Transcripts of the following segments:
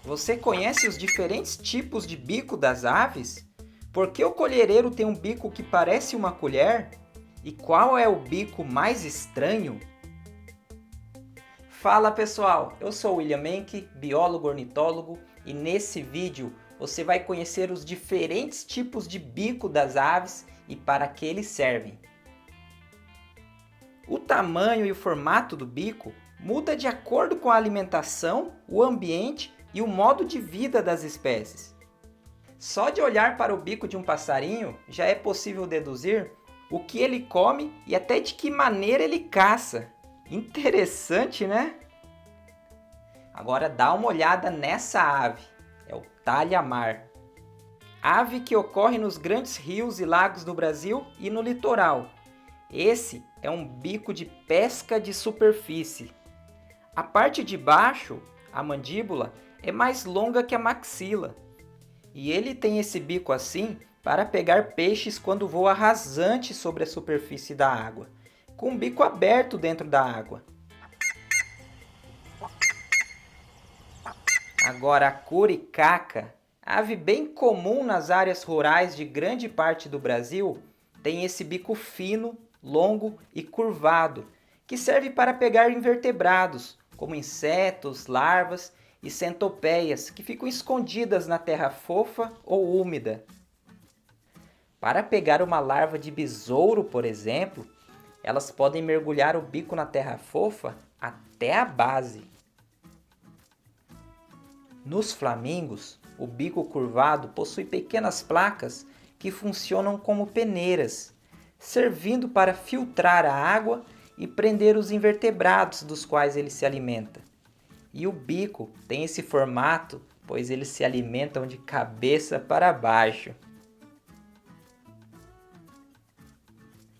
Você conhece os diferentes tipos de bico das aves? Por que o colhereiro tem um bico que parece uma colher? E qual é o bico mais estranho? Fala pessoal, eu sou o William Menck, biólogo ornitólogo, e nesse vídeo você vai conhecer os diferentes tipos de bico das aves e para que eles servem. O tamanho e o formato do bico muda de acordo com a alimentação, o ambiente e o modo de vida das espécies. Só de olhar para o bico de um passarinho já é possível deduzir o que ele come e até de que maneira ele caça. Interessante, né? Agora dá uma olhada nessa ave, é o talha-mar. Ave que ocorre nos grandes rios e lagos do Brasil e no litoral. Esse é um bico de pesca de superfície. A parte de baixo, a mandíbula, é mais longa que a maxila. E ele tem esse bico assim para pegar peixes quando voa rasante sobre a superfície da água, com o bico aberto dentro da água. Agora a curicaca, ave bem comum nas áreas rurais de grande parte do Brasil, tem esse bico fino, longo e curvado, que serve para pegar invertebrados, como insetos, larvas e centopeias, que ficam escondidas na terra fofa ou úmida. Para pegar uma larva de besouro, por exemplo, elas podem mergulhar o bico na terra fofa até a base. Nos flamingos, o bico curvado possui pequenas placas que funcionam como peneiras, servindo para filtrar a água e prender os invertebrados dos quais ele se alimenta. E o bico tem esse formato, pois eles se alimentam de cabeça para baixo.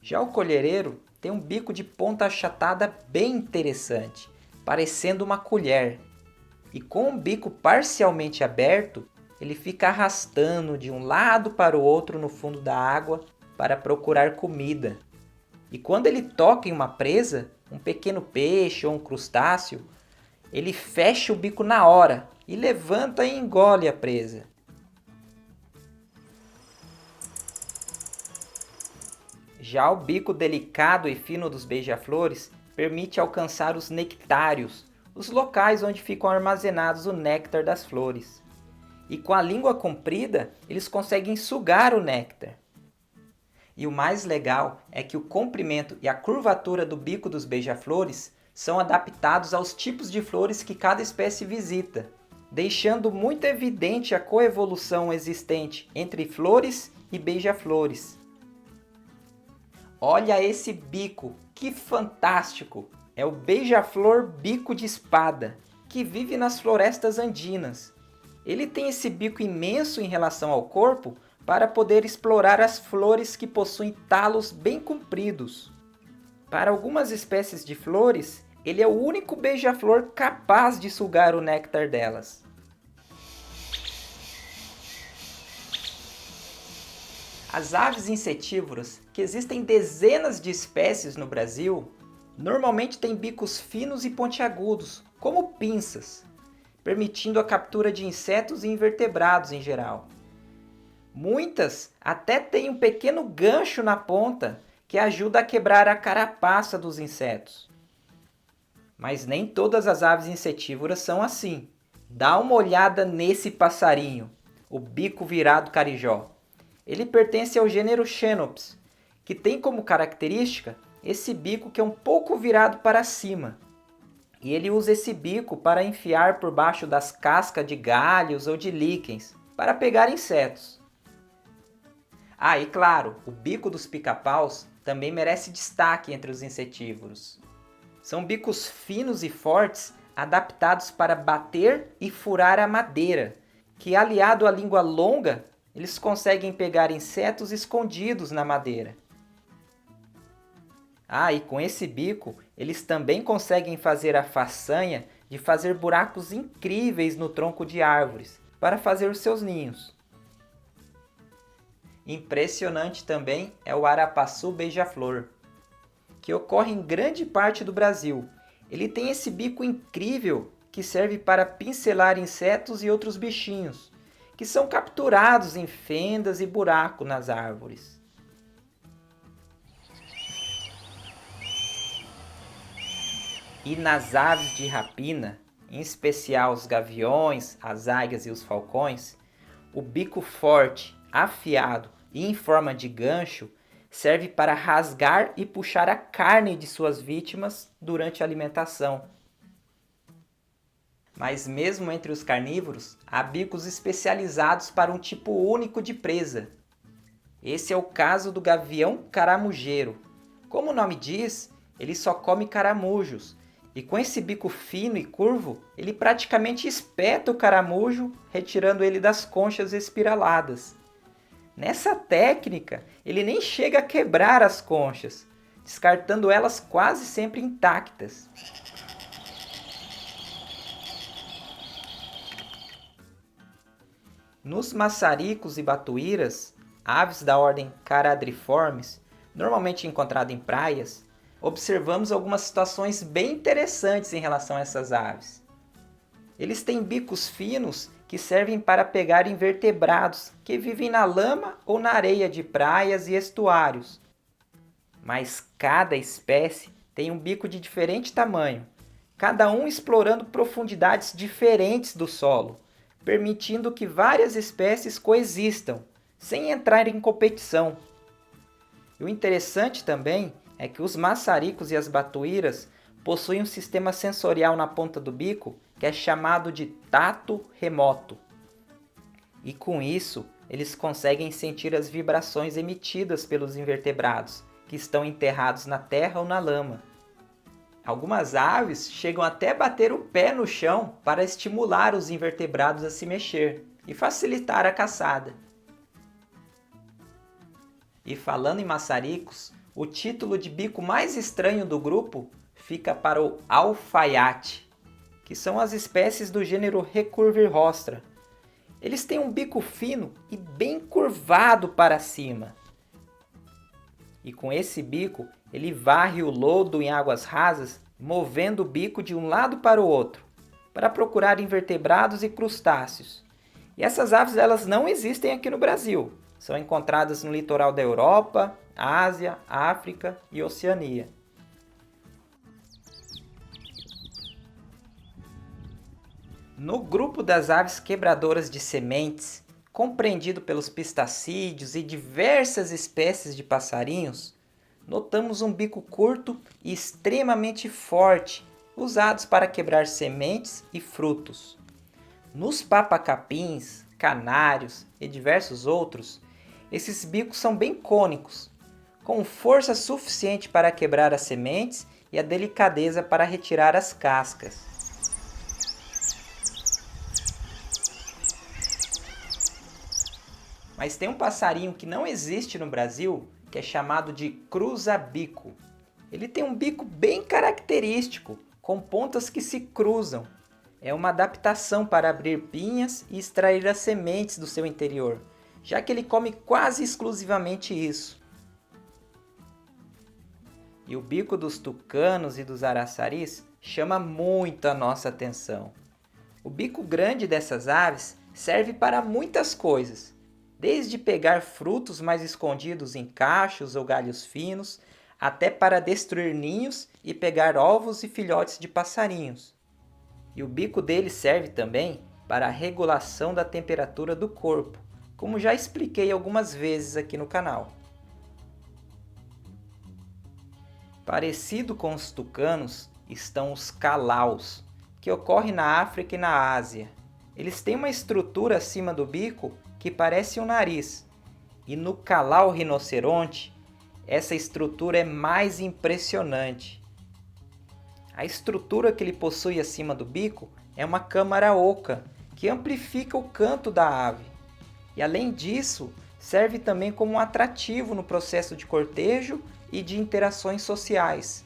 Já o colhereiro tem um bico de ponta achatada bem interessante, parecendo uma colher. E com o bico parcialmente aberto, ele fica arrastando de um lado para o outro no fundo da água para procurar comida. E quando ele toca em uma presa, um pequeno peixe ou um crustáceo, ele fecha o bico na hora e levanta e engole a presa. Já o bico delicado e fino dos beija-flores permite alcançar os nectários, os locais onde ficam armazenados o néctar das flores. E com a língua comprida, eles conseguem sugar o néctar. E o mais legal é que o comprimento e a curvatura do bico dos beija-flores são adaptados aos tipos de flores que cada espécie visita, deixando muito evidente a coevolução existente entre flores e beija-flores. Olha esse bico, que fantástico! É o beija-flor bico de espada, que vive nas florestas andinas. Ele tem esse bico imenso em relação ao corpo para poder explorar as flores que possuem talos bem compridos. Para algumas espécies de flores, ele é o único beija-flor capaz de sugar o néctar delas. As aves insetívoras, que existem dezenas de espécies no Brasil, normalmente têm bicos finos e pontiagudos, como pinças, permitindo a captura de insetos e invertebrados em geral. Muitas até têm um pequeno gancho na ponta que ajuda a quebrar a carapaça dos insetos. Mas nem todas as aves insetívoras são assim. Dá uma olhada nesse passarinho, o bico virado carijó. Ele pertence ao gênero Xenops, que tem como característica esse bico que é um pouco virado para cima. E ele usa esse bico para enfiar por baixo das cascas de galhos ou de líquens, para pegar insetos. Ah, e claro, o bico dos pica-paus também merece destaque entre os insetívoros. São bicos finos e fortes, adaptados para bater e furar a madeira, que aliado à língua longa, eles conseguem pegar insetos escondidos na madeira. Ah, e com esse bico, eles também conseguem fazer a façanha de fazer buracos incríveis no tronco de árvores, para fazer os seus ninhos. Impressionante também é o arapaçu beija-flor, que ocorre em grande parte do Brasil. Ele tem esse bico incrível que que serve para pincelar insetos e outros bichinhos, que são capturados em fendas e buracos nas árvores. E nas aves de rapina, em especial os gaviões, as águias e os falcões, o bico forte, afiado e em forma de gancho serve para rasgar e puxar a carne de suas vítimas durante a alimentação. Mas mesmo entre os carnívoros, há bicos especializados para um tipo único de presa. Esse é o caso do gavião caramujeiro. Como o nome diz, ele só come caramujos, e com esse bico fino e curvo, ele praticamente espeta o caramujo, retirando ele das conchas espiraladas. Nessa técnica, ele nem chega a quebrar as conchas, descartando elas quase sempre intactas. Nos maçaricos e batuíras, aves da ordem Caradriformes, normalmente encontradas em praias, observamos algumas situações bem interessantes em relação a essas aves. Eles têm bicos finos que servem para pegar invertebrados que vivem na lama ou na areia de praias e estuários. Mas cada espécie tem um bico de diferente tamanho, cada um explorando profundidades diferentes do solo, permitindo que várias espécies coexistam, sem entrar em competição. E o interessante também é que os maçaricos e as batuíras possuem um sistema sensorial na ponta do bico que é chamado de tato remoto. E com isso, eles conseguem sentir as vibrações emitidas pelos invertebrados que estão enterrados na terra ou na lama. Algumas aves chegam até a bater o pé no chão para estimular os invertebrados a se mexer e facilitar a caçada. E falando em maçaricos, o título de bico mais estranho do grupo fica para o alfaiate, que são as espécies do gênero Recurvirostra. Eles têm um bico fino e bem curvado para cima. E com esse bico, ele varre o lodo em águas rasas, movendo o bico de um lado para o outro, para procurar invertebrados e crustáceos. E essas aves elas não existem aqui no Brasil. São encontradas no litoral da Europa, Ásia, África e Oceania. No grupo das aves quebradoras de sementes, compreendido pelos pistacídeos e diversas espécies de passarinhos, notamos um bico curto e extremamente forte, usados para quebrar sementes e frutos. Nos papacapins, canários e diversos outros, esses bicos são bem cônicos, com força suficiente para quebrar as sementes e a delicadeza para retirar as cascas. Mas tem um passarinho que não existe no Brasil, que é chamado de cruza-bico. Ele tem um bico bem característico, com pontas que se cruzam. É uma adaptação para abrir pinhas e extrair as sementes do seu interior, já que ele come quase exclusivamente isso. E o bico dos tucanos e dos araçaris chama muito a nossa atenção. O bico grande dessas aves serve para muitas coisas, desde pegar frutos mais escondidos em cachos ou galhos finos, até para destruir ninhos e pegar ovos e filhotes de passarinhos. E o bico dele serve também para a regulação da temperatura do corpo, como já expliquei algumas vezes aqui no canal. Parecido com os tucanos estão os calaus, que ocorrem na África e na Ásia. Eles têm uma estrutura acima do bico que parece um nariz, e no calau rinoceronte, essa estrutura é mais impressionante. A estrutura que ele possui acima do bico é uma câmara oca, que amplifica o canto da ave. E além disso, serve também como um atrativo no processo de cortejo e de interações sociais.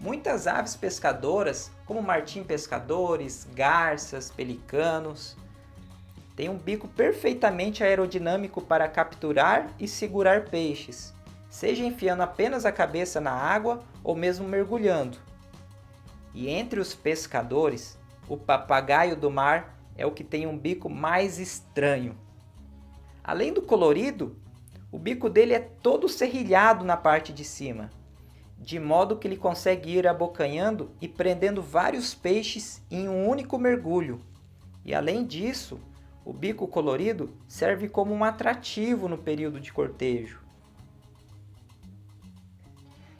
Muitas aves pescadoras, como martim-pescadores, garças, pelicanos, têm um bico perfeitamente aerodinâmico para capturar e segurar peixes, seja enfiando apenas a cabeça na água ou mesmo mergulhando. E entre os pescadores, o papagaio do mar é o que tem um bico mais estranho. Além do colorido, o bico dele é todo serrilhado na parte de cima, de modo que ele consegue ir abocanhando e prendendo vários peixes em um único mergulho. E além disso, o bico colorido serve como um atrativo no período de cortejo.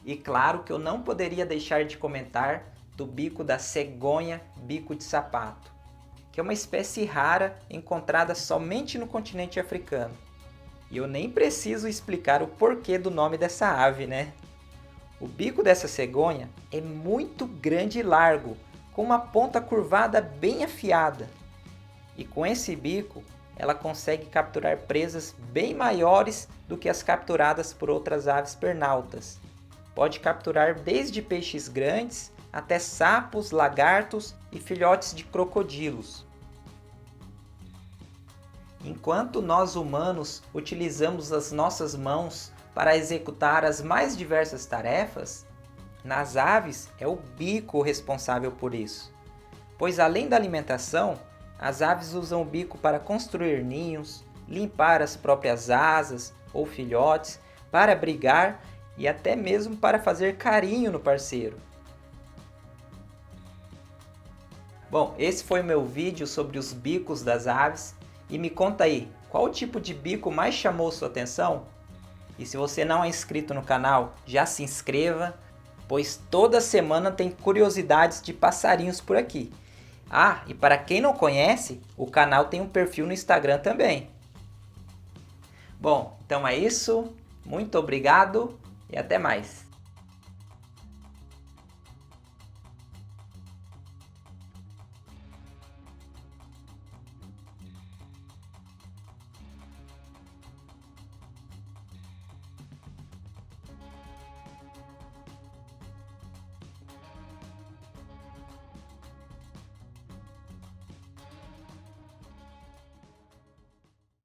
E claro que eu não poderia deixar de comentar do bico da cegonha bico de sapato, que é uma espécie rara encontrada somente no continente africano. E eu nem preciso explicar o porquê do nome dessa ave, né? O bico dessa cegonha é muito grande e largo, com uma ponta curvada bem afiada. E com esse bico, ela consegue capturar presas bem maiores do que as capturadas por outras aves pernaltas. Pode capturar desde peixes grandes até sapos, lagartos e filhotes de crocodilos. Enquanto nós humanos utilizamos as nossas mãos para executar as mais diversas tarefas, nas aves é o bico o responsável por isso. Pois além da alimentação, as aves usam o bico para construir ninhos, limpar as próprias asas ou filhotes, para abrigar e até mesmo para fazer carinho no parceiro. Bom, esse foi o meu vídeo sobre os bicos das aves. E me conta aí, qual tipo de bico mais chamou sua atenção? E se você não é inscrito no canal, já se inscreva, pois toda semana tem curiosidades de passarinhos por aqui. Ah, e para quem não conhece, o canal tem um perfil no Instagram também. Bom, então é isso, muito obrigado e até mais.